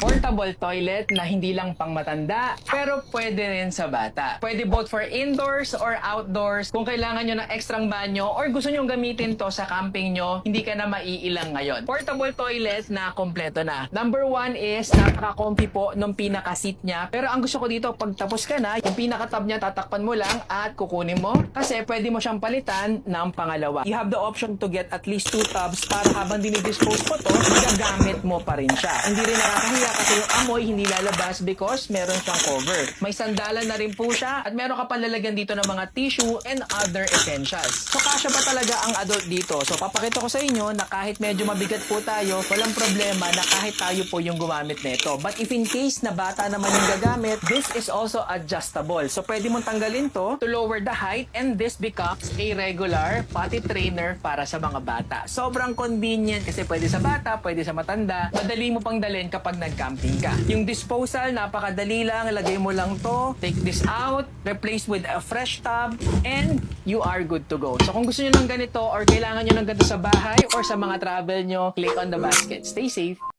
Portable toilet na hindi lang pang matanda, pero pwede rin sa bata. Pwede both for indoors or outdoors. Kung kailangan nyo ng ekstrang banyo or gusto nyo gamitin to sa camping nyo, hindi ka na maiilang ngayon. Portable toilet na kompleto na. Number 1 is napaka-comfy po nung pinaka-seat niya. Pero ang gusto ko dito, pag tapos ka na, yung pinaka-tab niya tatakpan mo lang at kukunin mo kasi pwede mo siyang palitan ng pangalawa. You have the option to get at least 2 tubs para habang dinidispose mo to, magagamit mo pa rin siya. Hindi rin nakakahiya kasi yung amoy hindi lalabas because meron siyang cover. May sandalan na rin po siya at meron ka palalagyan dito ng mga tissue and other essentials. So kasya pa talaga ang adult dito. So papakita ko sa inyo na kahit medyo mabigat po tayo, walang problema na kahit tayo po yung gumamit nito. But if in case na bata naman yung gagamit, this is also adjustable. So pwede mong tanggalin to to lower the height and this becomes a regular potty trainer para sa mga bata. Sobrang convenient kasi pwede sa bata, pwede sa matanda. Madali mo pang dalhin kapag nag-camping ka. Yung disposal, napakadali lang. Lagay mo lang to, take this out, replace with a fresh tub, and you are good to go. So kung gusto nyo ng ganito or kailangan nyo ng ganito sa bahay or sa mga travel nyo, click on the basket. Stay safe!